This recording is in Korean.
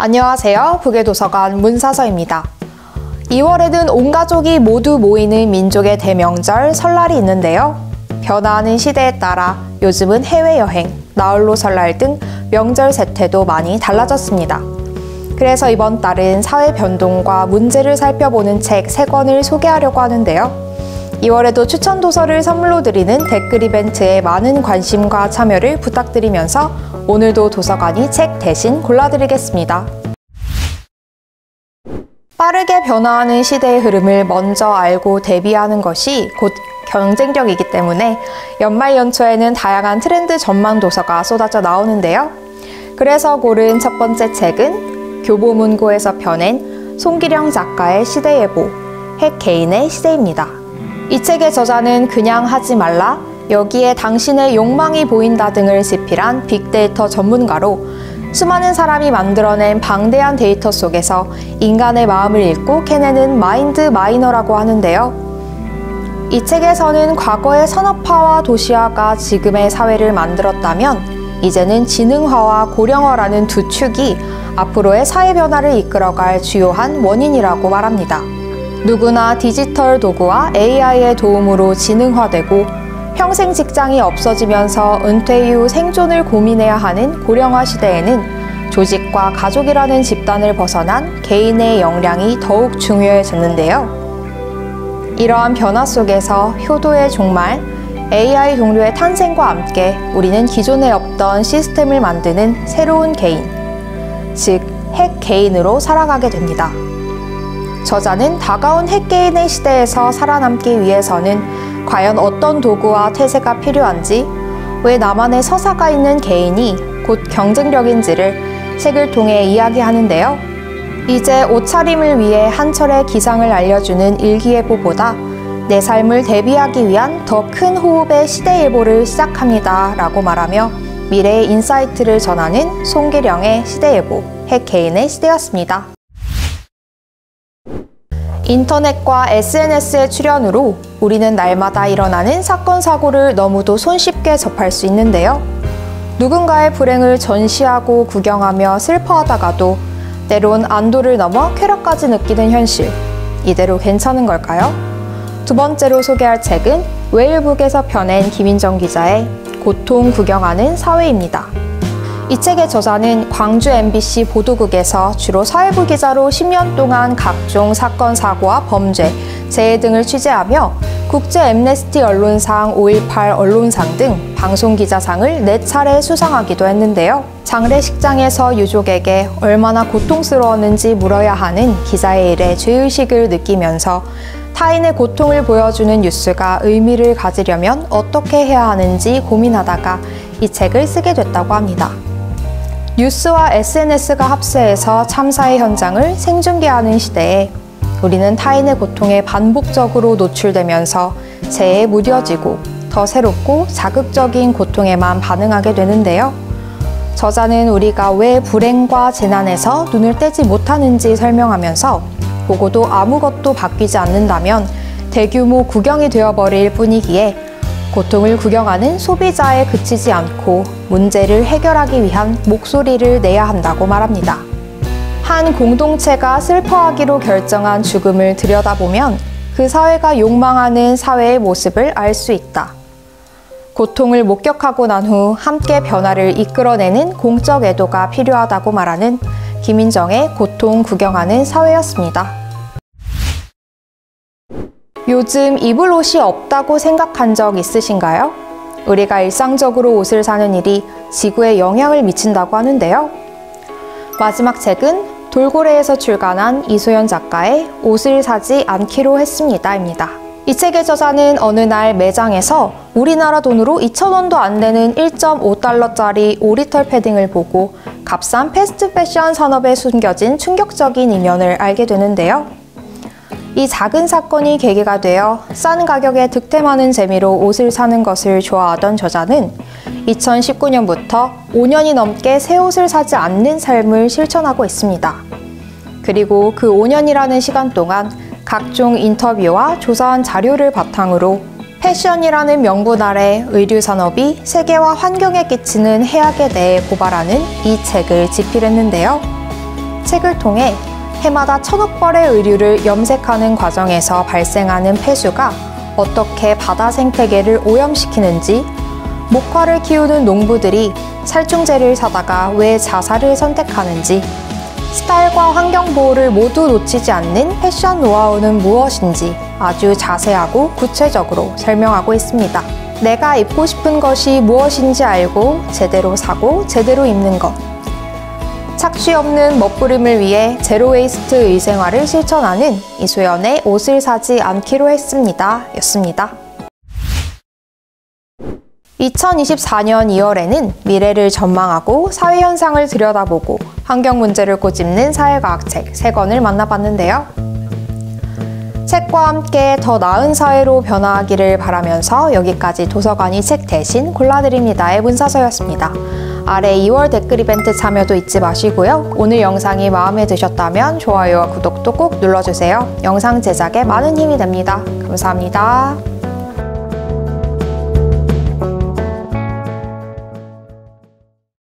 안녕하세요. 북외도서관 문사서입니다. 2월에는 온 가족이 모두 모이는 민족의 대명절 설날이 있는데요. 변화하는 시대에 따라 요즘은 해외여행, 나홀로 설날 등 명절 세태도 많이 달라졌습니다. 그래서 이번 달은 사회 변동과 문제를 살펴보는 책 3권을 소개하려고 하는데요. 2월에도 추천 도서를 선물로 드리는 댓글 이벤트에 많은 관심과 참여를 부탁드리면서 오늘도 도서관이 책 대신 골라드리겠습니다. 빠르게 변화하는 시대의 흐름을 먼저 알고 대비하는 것이 곧 경쟁력이기 때문에 연말 연초에는 다양한 트렌드 전망 도서가 쏟아져 나오는데요. 그래서 고른 첫 번째 책은 교보문고에서 펴낸 송기령 작가의 시대예보, 핵 개인의 시대입니다. 이 책의 저자는 그냥 하지 말라, 여기에 당신의 욕망이 보인다 등을 집필한 빅데이터 전문가로 수많은 사람이 만들어낸 방대한 데이터 속에서 인간의 마음을 읽고 캐내는 마인드 마이너라고 하는데요. 이 책에서는 과거의 산업화와 도시화가 지금의 사회를 만들었다면 이제는 지능화와 고령화라는 두 축이 앞으로의 사회 변화를 이끌어갈 주요한 원인이라고 말합니다. 누구나 디지털 도구와 AI의 도움으로 지능화되고 평생 직장이 없어지면서 은퇴 이후 생존을 고민해야 하는 고령화 시대에는 조직과 가족이라는 집단을 벗어난 개인의 역량이 더욱 중요해졌는데요. 이러한 변화 속에서 효도의 종말, AI 동료의 탄생과 함께 우리는 기존에 없던 시스템을 만드는 새로운 개인, 즉 핵 개인으로 살아가게 됩니다. 저자는 다가온 핵 개인의 시대에서 살아남기 위해서는 과연 어떤 도구와 태세가 필요한지, 왜 나만의 서사가 있는 개인이 곧 경쟁력인지를 책을 통해 이야기하는데요. 이제 옷차림을 위해 한철의 기상을 알려주는 일기예보보다 내 삶을 대비하기 위한 더 큰 호흡의 시대예보를 시작합니다 라고 말하며 미래의 인사이트를 전하는 송기령의 시대예보, 핵 개인의 시대였습니다. 인터넷과 SNS의 출현으로 우리는 날마다 일어나는 사건, 사고를 너무도 손쉽게 접할 수 있는데요. 누군가의 불행을 전시하고 구경하며 슬퍼하다가도 때론 안도를 넘어 쾌락까지 느끼는 현실. 이대로 괜찮은 걸까요? 두 번째로 소개할 책은 웨일북에서 펴낸 김인정 기자의 고통 구경하는 사회입니다. 이 책의 저자는 광주 MBC 보도국에서 주로 사회부 기자로 10년 동안 각종 사건, 사고와 범죄, 재해 등을 취재하며 국제 앰네스티 언론상, 5.18 언론상 등 방송기자상을 4차례 수상하기도 했는데요. 장례식장에서 유족에게 얼마나 고통스러웠는지 물어야 하는 기자의 일에 죄의식을 느끼면서 타인의 고통을 보여주는 뉴스가 의미를 가지려면 어떻게 해야 하는지 고민하다가 이 책을 쓰게 됐다고 합니다. 뉴스와 SNS가 합세해서 참사의 현장을 생중계하는 시대에 우리는 타인의 고통에 반복적으로 노출되면서 재해에 무뎌지고 더 새롭고 자극적인 고통에만 반응하게 되는데요. 저자는 우리가 왜 불행과 재난에서 눈을 떼지 못하는지 설명하면서 보고도 아무것도 바뀌지 않는다면 대규모 구경이 되어버릴 뿐이기에 고통을 구경하는 소비자에 그치지 않고 문제를 해결하기 위한 목소리를 내야 한다고 말합니다. 한 공동체가 슬퍼하기로 결정한 죽음을 들여다보면 그 사회가 욕망하는 사회의 모습을 알 수 있다. 고통을 목격하고 난 후 함께 변화를 이끌어내는 공적 애도가 필요하다고 말하는 김인정의 고통 구경하는 사회였습니다. 요즘 입을 옷이 없다고 생각한 적 있으신가요? 우리가 일상적으로 옷을 사는 일이 지구에 영향을 미친다고 하는데요. 마지막 책은 돌고래에서 출간한 이소연 작가의 옷을 사지 않기로 했습니다입니다. 이 책의 저자는 어느 날 매장에서 우리나라 돈으로 2,000원도 안 되는 1.5달러짜리 오리털 패딩을 보고 값싼 패스트 패션 산업에 숨겨진 충격적인 이면을 알게 되는데요. 이 작은 사건이 계기가 되어 싼 가격에 득템하는 재미로 옷을 사는 것을 좋아하던 저자는 2019년부터 5년이 넘게 새 옷을 사지 않는 삶을 실천하고 있습니다. 그리고 그 5년이라는 시간 동안 각종 인터뷰와 조사한 자료를 바탕으로 패션이라는 명분 아래 의류 산업이 세계와 환경에 끼치는 해악에 대해 고발하는 이 책을 집필했는데요. 책을 통해 해마다 1000억 벌의 의류를 염색하는 과정에서 발생하는 폐수가 어떻게 바다 생태계를 오염시키는지, 목화를 키우는 농부들이 살충제를 사다가 왜 자살을 선택하는지, 스타일과 환경보호를 모두 놓치지 않는 패션 노하우는 무엇인지 아주 자세하고 구체적으로 설명하고 있습니다. 내가 입고 싶은 것이 무엇인지 알고 제대로 사고 제대로 입는 것. 착취 없는 멋부림을 위해 제로 웨이스트 의생활을 실천하는 이소연의 옷을 사지 않기로 했습니다. 였습니다. 2024년 2월에는 미래를 전망하고 사회현상을 들여다보고 환경 문제를 꼬집는 사회과학책 3권을 만나봤는데요. 책과 함께 더 나은 사회로 변화하기를 바라면서 여기까지 도서관이 책 대신 골라드립니다의 문사서였습니다. 아래 2월 댓글 이벤트 참여도 잊지 마시고요. 오늘 영상이 마음에 드셨다면 좋아요와 구독도 꼭 눌러주세요. 영상 제작에 많은 힘이 됩니다. 감사합니다.